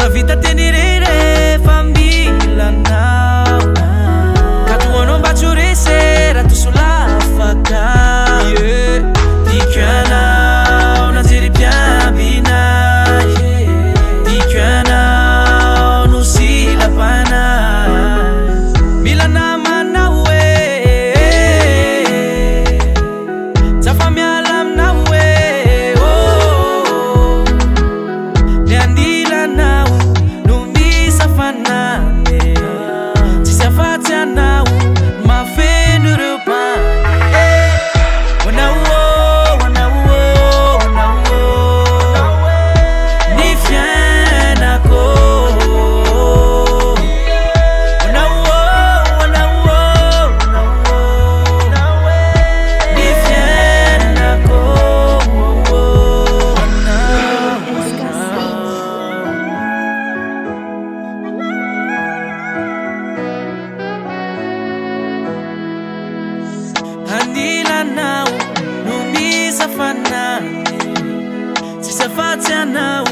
Mahavita teny irery fa mila anao. Katoanao mba tsy ho resy raha toso lafaka. Tiako anao nanjery mpiambinay. Tiako anao no silapanay. Mila namanao tsafa miala aminao ny andilanao no misy hafanany. Tsisy afatsy anao mafeno ireo mpany. Ny fiainako ny fiainako anilanao no misy hafanany. Tsisy afatsy anao